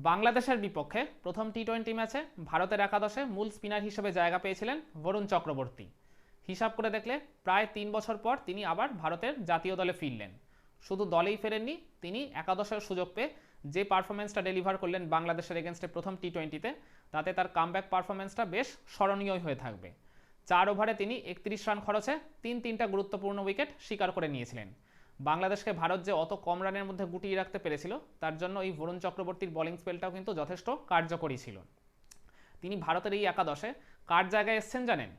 বাংলাদেশের বিপক্ষে প্রথম টি-20 ম্যাচে ভারতের একাদশে মূল স্পিনার হিসেবে জায়গা পেয়েছিলেন বরুণ চক্রবর্তী। হিসাব করে দেখলে প্রায় 3 বছর পর তিনি আবার ভারতের জাতীয় দলে ফিরলেন। শুধু দলেই ফেরেননি, তিনি একাদশের সুযোগ পেয়ে যে পারফরমেন্সটা ডেলিভার করলেন বাংলাদেশের এগেনস্টে প্রথম টি-20তে, তাতে তার কামব্যাক পারফরমেন্সটা বেশ স্মরণীয় হয়ে থাকবে। 4 ওভারে তিনি 31 রান খরচে তিনটা গুরুত্বপূর্ণ উইকেট শিকার করে নিয়েছিলেন। বাংলাদেশকে ভারত যে অত কম রানের মধ্যে গুটিয়ে রাখতে পেরেছিল, তার জন্য এই বরুণ চক্রবর্তীর বোলিং স্পেলটাও কিন্তু যথেষ্ট কার্যকরী ছিল। তিনি ভারতের এই একাদশে কার জায়গায় এসছেন জানেন?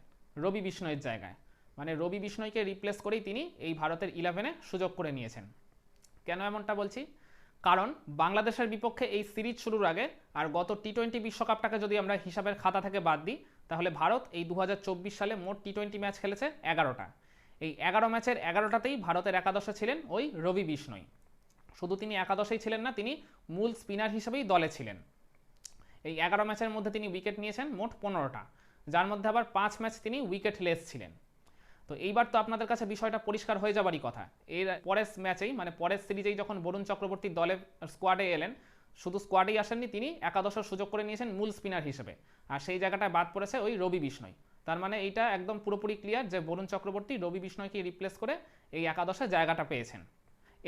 রবি বিষ্ণয়ের জায়গায়। মানে রবি বিষ্ণয়কে রিপ্লেস করেই তিনি এই ভারতের 11-এ সুযোগ করে নিয়েছেন। কেন এমনটা বলছি? কারণ বাংলাদেশের বিপক্ষে এই সিরিজ শুরুর আগে আর গত টি-20 বিশ্বকাপটাকে যদি আমরা হিসাবের খাতা থেকে বাদ দিই, তাহলে ভারত এই 2024 সালে মোট টি-20 ম্যাচ খেলেছে 11টা। এই 11 ম্যাচের 11টাতেই ভারতের একাদশে ছিলেন ওই রবি বিষ্ণয়। শুধু তিনি একাদশেই ছিলেন না, তিনি মূল স্পিনার হিসেবেই দলে ছিলেন। এই 11 ম্যাচের মধ্যে তিনি উইকেট নিয়েছেন মোট 15টা, যার মধ্যে আবার 5 ম্যাচ তিনি উইকেটলেস ছিলেন। তো এইবার তো আপনাদের কাছে বিষয়টা পরিষ্কার হয়ে যাবারই কথা। এর পরের ম্যাচেই, মানে পরের সিরিজেই যখন বরুণ চক্রবর্তী দলে স্কোয়াডে এলেন, শুধু স্কোয়াডেই আসেননি, তিনি একাদশের সুযোগ করে নিয়েছেন মূল স্পিনার হিসেবে। আর সেই জায়গাটায় বাদ পড়েছে ওই রবি বিষ্ণয়। তার মানে এইটা একদম পুরোপুরি ক্লিয়ার যে বরুণ চক্রবর্তী রবি বিষ্ণয়কে রিপ্লেস করে এই একাদশে জায়গাটা পেয়েছেন।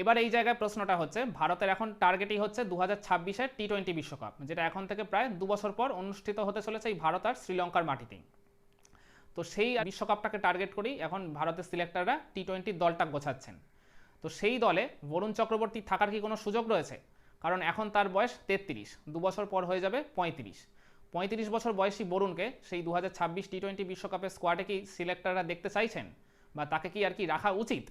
এবার এই জায়গায় প্রশ্নটা হচ্ছে, ভারতের এখন টার্গেটই হচ্ছে 2026-এর টি-20 বিশ্বকাপ, যেটা এখন থেকে প্রায় 2 বছর পর অনুষ্ঠিত হতে চলেছে এই ভারত আর শ্রীলঙ্কার মাটিতেই। তো সেই বিশ্বকাপটাকে টার্গেট করেই এখন ভারতের সিলেক্টররা টি-20 দলটা গোছাচ্ছেন। তো সেই দলে বরুণ চক্রবর্তী থাকার কি কোনো সুযোগ রয়েছে? কারণ এখন তার বয়স 33, 2 বছর পর হয়ে যাবে 35 বছর বয়সী বরুণকে সেই 2026 টি-20 বিশ্বকাপের স্কোয়াডে কি সিলেক্টররা দেখতে চাইছেন, বা তাকে কি আর কি রাখা উচিত?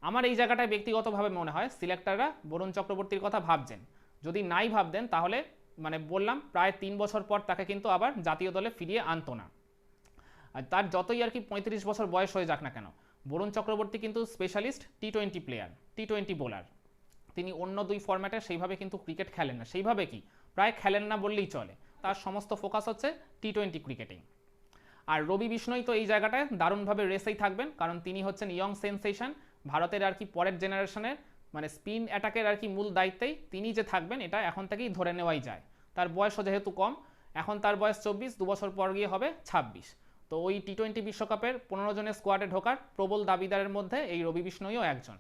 আমার এই জায়গাটায় ব্যক্তিগতভাবে মনে হয় সিলেক্টররা বরুণ চক্রবর্তীর কথা ভাবছেন। যদি নাই ভাবতেন তাহলে মানে বললাম প্রায় 3 বছর পর তাকে কিন্তু আবার জাতীয় দলে ফিরিয়ে আনতো না। আর তার যতই আর কি 35 বছর বয়স হয়ে যাক না কেন, বরুণ চক্রবর্তী কিন্তু স্পেশালিস্ট টি-20 প্লেয়ার, টি-20 বোলার। তিনি অন্য 2 ফরম্যাটে সেইভাবে কিন্তু ক্রিকেট খেলেন না, সেইভাবে কি প্রায় খেলেন না বললেই চলে। তার সমস্ত ফোকাস হচ্ছে টি-20 ক্রিকেটিং। আর রবি বিষ্ণয় তো এই জায়গাটায় দারুণভাবে রেসেই থাকবেন, কারণ তিনি হচ্ছেন ইয়ং সেন্সেশন। ভারতের আর কি পরের জেনারেশনের মানে স্পিন অ্যাটাকের আর কি মূল দায়িত্বেই তিনি যে থাকবেন, এটা এখন থেকেই ধরে নেওয়াই যায়। তার বয়সও যেহেতু কম, এখন তার বয়স 24, 2 বছর পর গিয়ে হবে 26। তো ওই টি-20 বিশ্বকাপের 15 জনের স্কোয়াডে ঢোকার প্রবল দাবিদারের মধ্যে এই রবি বিষ্ণয়ও একজন।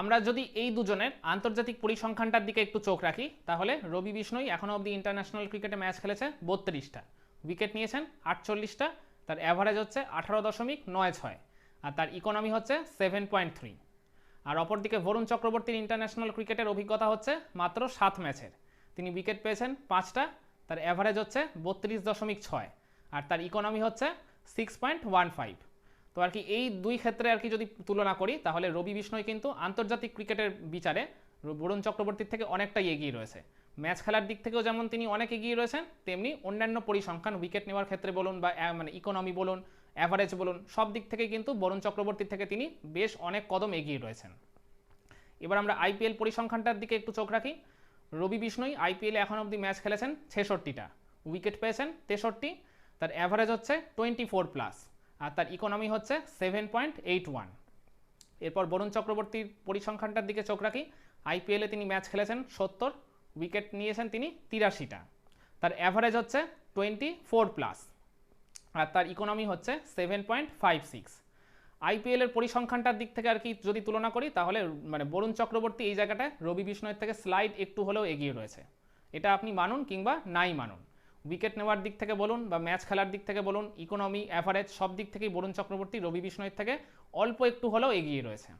আমরা যদি এই দুজনের আন্তর্জাতিক পরিসংখ্যানটার দিকে একটু চোখ রাখি, তাহলে রবি বিষ্ণয় এখনও অবধি ইন্টারন্যাশনাল ক্রিকেটে ম্যাচ খেলেছে 32টা, উইকেট নিয়েছেন 48টা, তার অ্যাভারেজ হচ্ছে 18.96, আর তার ইকোনমি হচ্ছে 7.3। আর অপরদিকে বরুণ চক্রবর্তীর ইন্টারন্যাশনাল ক্রিকেটের অভিজ্ঞতা হচ্ছে মাত্র 7 ম্যাচের, তিনি উইকেট পেয়েছেন 5টা, তার অ্যাভারেজ হচ্ছে 32.6, আর তার ইকোনমি হচ্ছে 6.15। তো আর কি এই দুই ক্ষেত্রে আর কি যদি তুলনা করি, তাহলে রবি বিষ্ণয় কিন্তু আন্তর্জাতিক ক্রিকেটের বিচারে বরুণ চক্রবর্তীর থেকে অনেকটাই এগিয়ে রয়েছে। ম্যাচ খেলার দিক থেকেও যেমন তিনি অনেক এগিয়ে রয়েছেন, তেমনি অন্যান্য পরিসংখ্যান, উইকেট নেওয়ার ক্ষেত্রে বলুন বা মানে ইকোনমি বলুন, অ্যাভারেজ বলুন, সব দিক থেকেই কিন্তু বরুণ চক্রবর্তীর থেকে তিনি বেশ অনেক কদম এগিয়ে রয়েছেন। এবার আমরা আইপিএল পরিসংখ্যানটার দিকে একটু চোখ রাখি। রবি বিষ্ণয় আইপিএলে এখন অবধি ম্যাচ খেলেছেন 66টা, উইকেট পেয়েছেন 63, তার অ্যাভারেজ হচ্ছে 24+, আর তার ইকোনমি হচ্ছে 7.81। এরপর বরুণ চক্রবর্তীর পরিসংখ্যানটার দিকে চোখ রাখি। আইপিএলে তিনি ম্যাচ খেলেছেন 70, উইকেট নিয়েছেন তিনি 83টা, তার অ্যাভারেজ হচ্ছে 24+, আর তার ইকোনমি হচ্ছে 7.56। আইপিএলের পরিসংখ্যানটার দিক থেকে আর কি যদি তুলনা করি, তাহলে মানে বরুণ চক্রবর্তী এই জায়গাটায় রবি বিষ্ণয়ের থেকে স্লাইড একটু হলেও এগিয়ে রয়েছে। এটা আপনি মানুন কিংবা নাই মানুন, উইকেট নেওয়ার দিক থেকে বলুন বা ম্যাচ খেলার দিক থেকে বলুন, ইকোনমি, অ্যাভারেজ সব দিক থেকেই বরুণ চক্রবর্তী রবি বিষ্ণয়ের থেকে অল্প একটু হলেও এগিয়ে রয়েছে।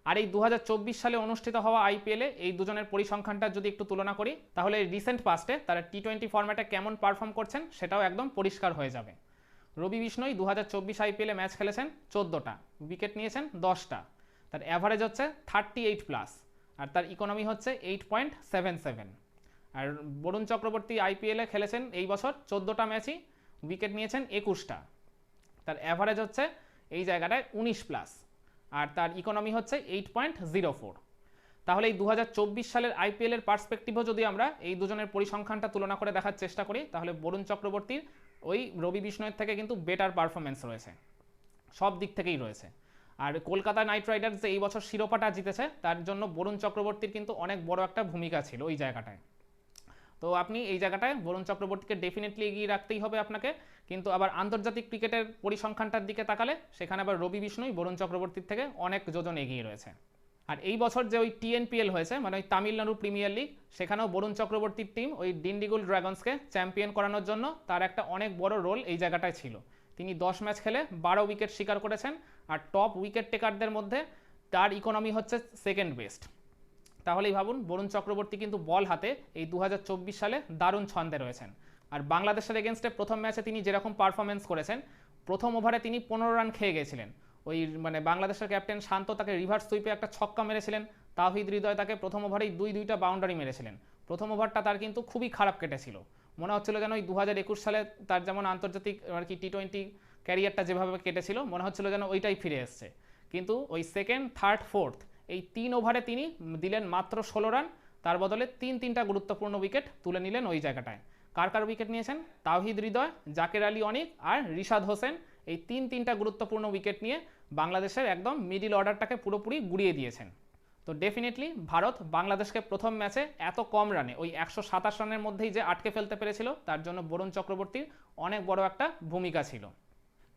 আর এই 2024 সালে অনুষ্ঠিত হওয়া আইপিএলে এই দুজনের পরিসংখ্যানটা যদি একটু তুলনা করি, তাহলে রিসেন্ট পাস্টে তারা টি-20 ফরম্যাটে কেমন পারফর্ম করছেন সেটাও একদম পরিষ্কার হয়ে যাবে। রবি বিষ্ণয় 2024 আইপিএলে ম্যাচ খেলেছেন 14টা, উইকেট নিয়েছেন 10টা, তার অ্যাভারেজ হচ্ছে 38+, আর তার ইকোনমি হচ্ছে 8.77। আর বরুণ চক্রবর্তী আইপিএলে খেলেছেন এই বছর 14টা ম্যাচই, উইকেট নিয়েছেন 21টা, তার অ্যাভারেজ হচ্ছে এই জায়গাটায় 19+, আর তার ইকোনমি হচ্ছে 8.04। তাহলে এই 2024 সালের আইপিএলের পার্সপেক্টিভও যদি আমরা এই দুজনের পরিসংখ্যানটা তুলনা করে দেখার চেষ্টা করি, তাহলে বরুণ চক্রবর্তীর ওই রবি বিষ্ণয়ের থেকে কিন্তু বেটার পারফরমেন্স রয়েছে, সব দিক থেকেই রয়েছে। আর কলকাতা নাইট রাইডার্স যে এই বছর শিরোপাটা জিতেছে, তার জন্য বরুণ চক্রবর্তীর কিন্তু অনেক বড় একটা ভূমিকা ছিল ওই জায়গাটায়। তো আপনি এই জায়গাটায় বরুণ চক্রবর্তীকে ডেফিনেটলি এগিয়ে রাখতেই হবে আপনাকে। কিন্তু আবার আন্তর্জাতিক ক্রিকেটের পরিসংখ্যানটার দিকে তাকালে সেখানে আবার রবি বিষ্ণুই বরুণ চক্রবর্তীর থেকে অনেক যোজন এগিয়ে রয়েছে। আর এই বছর যে ওই TNPL হয়েছে, মানে ওই তামিলনাড়ু প্রিমিয়ার লিগ, সেখানেও বরুণ চক্রবর্তীর টিম ওই ডিন্ডিগুল ড্রাগনসকে চ্যাম্পিয়ন করানোর জন্য তার একটা অনেক বড় রোল এই জায়গাটায় ছিল। তিনি 10 ম্যাচ খেলে 12 উইকেট শিকার করেছেন, আর টপ উইকেট টেকারদের মধ্যে তার ইকোনমি হচ্ছে সেকেন্ড বেস্ট। তাহলেই ভাবুন বরুণ চক্রবর্তী কিন্তু বল হাতে এই 2024 সালে দারুণ ছন্দে রয়েছেন। আর বাংলাদেশের এগেনস্টে প্রথম ম্যাচে তিনি যেরকম পারফরমেন্স করেছেন, প্রথম ওভারে তিনি 15 রান খেয়ে গেছিলেন। ওই মানে বাংলাদেশের ক্যাপ্টেন শান্ত তাকে রিভার্স সুইপে একটা ছক্কা মেরেছিলেন, তাওহিদ হৃদয় তাকে প্রথম ওভারেই দুইটা বাউন্ডারি মেরেছিলেন। প্রথম ওভারটা তার কিন্তু খুবই খারাপ কেটেছিল, মনে হচ্ছিল যেন ওই 2021 সালে তার যেমন আন্তর্জাতিক আর কি T20 ক্যারিয়ারটা যেভাবে কেটেছিল, মনে হচ্ছিল যেন ওইটাই ফিরে এসছে। কিন্তু ওই সেকেন্ড, থার্ড, ফোর্থ এই 3 ওভারে তিনি দিলেন মাত্র 16 রান, তার বদলে তিনটা গুরুত্বপূর্ণ উইকেট তুলে নিলেন ওই জায়গাটায়। কার উইকেট নিয়েছেন? তাওহিদ হৃদয়, জাকের আলী অনিক আর রিশাদ হোসেন। এই তিনটা গুরুত্বপূর্ণ উইকেট নিয়ে বাংলাদেশের একদম মিডিল অর্ডারটাকে পুরোপুরি গুড়িয়ে দিয়েছেন। তো ডেফিনেটলি ভারত বাংলাদেশকে প্রথম ম্যাচে এত কম রানে, ওই 127 রানের মধ্যেই যে আটকে ফেলতে পেরেছিল, তার জন্য বরুণ চক্রবর্তীর অনেক বড় একটা ভূমিকা ছিল।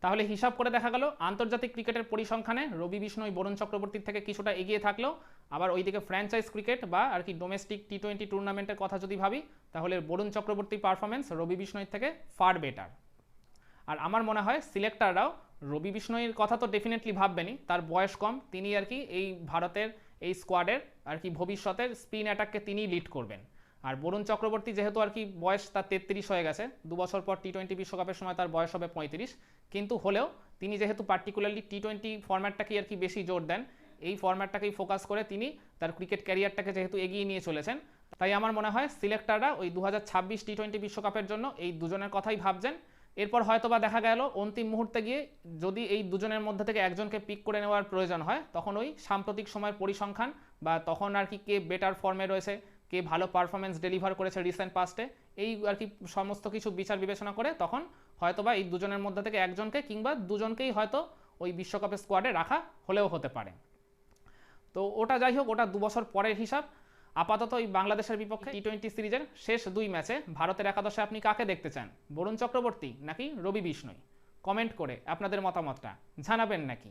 তাহলে হিসাব করে দেখা গেল আন্তর্জাতিক ক্রিকেটের পরিসংখ্যানে রবি বিষ্ণুই বরুণ চক্রবর্তীর থেকে কিছুটা এগিয়ে থাকলেও আবার ওইদিকে ফ্র্যাঞ্চাইজ ক্রিকেট বা আর কি ডোমেস্টিক T20 টুর্নামেন্টের কথা যদি ভাবি, তাহলে বরুণ চক্রবর্তীর পারফরমেন্স রবি বিষ্ণুইর থেকে ফার বেটার। আর আমার মনে হয় সিলেক্টররাও রবি বিষ্ণুইর কথা তো ডেফিনেটলি ভাববেনই, তার বয়স কম, তিনি আর কি এই ভারতের এই স্কোয়াডের আর কি ভবিষ্যতের স্পিন অ্যাটাককে তিনি লিড করবেন। আর বরুণ চক্রবর্তী যেহেতু আর কি বয়স তার 33 হয়ে গেছে, 2 বছর পর T20 বিশ্বকাপের সময় তার বয়স হবে 35, কিন্তু হলেও তিনি যেহেতু পার্টিকুলারলি T20 ফরম্যাটটাকেই আর কি বেশি জোর দেন, এই ফরম্যাটটাকেই ফোকাস করে তিনি তার ক্রিকেট ক্যারিয়ারটাকে যেহেতু এগিয়ে নিয়ে চলেছেন, তাই আমার মনে হয় সিলেক্টররা ওই 2026 T20 বিশ্বকাপের জন্য এই দুজনের কথাই ভাবছেন। এরপর হয়তো বা দেখা গেল অন্তিম মুহূর্তে গিয়ে যদি এই দুজনের মধ্যে থেকে একজনকে পিক করে নেওয়ার প্রয়োজন হয়, তখন ওই সাম্প্রতিক সময়ের পরিসংখ্যান বা তখন আর কি কে বেটার ফর্মে রয়েছে, কে ভালো পারফরমেন্স ডেলিভার করেছে রিসেন্ট পাস্টে, এই আর কি সমস্ত কিছু বিচার বিবেচনা করে তখন হয়তোবা এই দুজনের মধ্যে থেকে একজনকে কিংবা দুজনকেই হয়তো ওই বিশ্বকাপের স্কোয়াডে রাখা হলেও হতে পারে। তো ওটা যাই হোক, ওটা 2 বছর পরের হিসাব। আপাতত এই বাংলাদেশের বিপক্ষে T20 সিরিজের শেষ 2 ম্যাচে ভারতের একাদশে আপনি কাকে দেখতে চান? বরুণ চক্রবর্তী নাকি রবি বিষ্ণুই? কমেন্ট করে আপনাদের মতামতটা জানাবেন নাকি?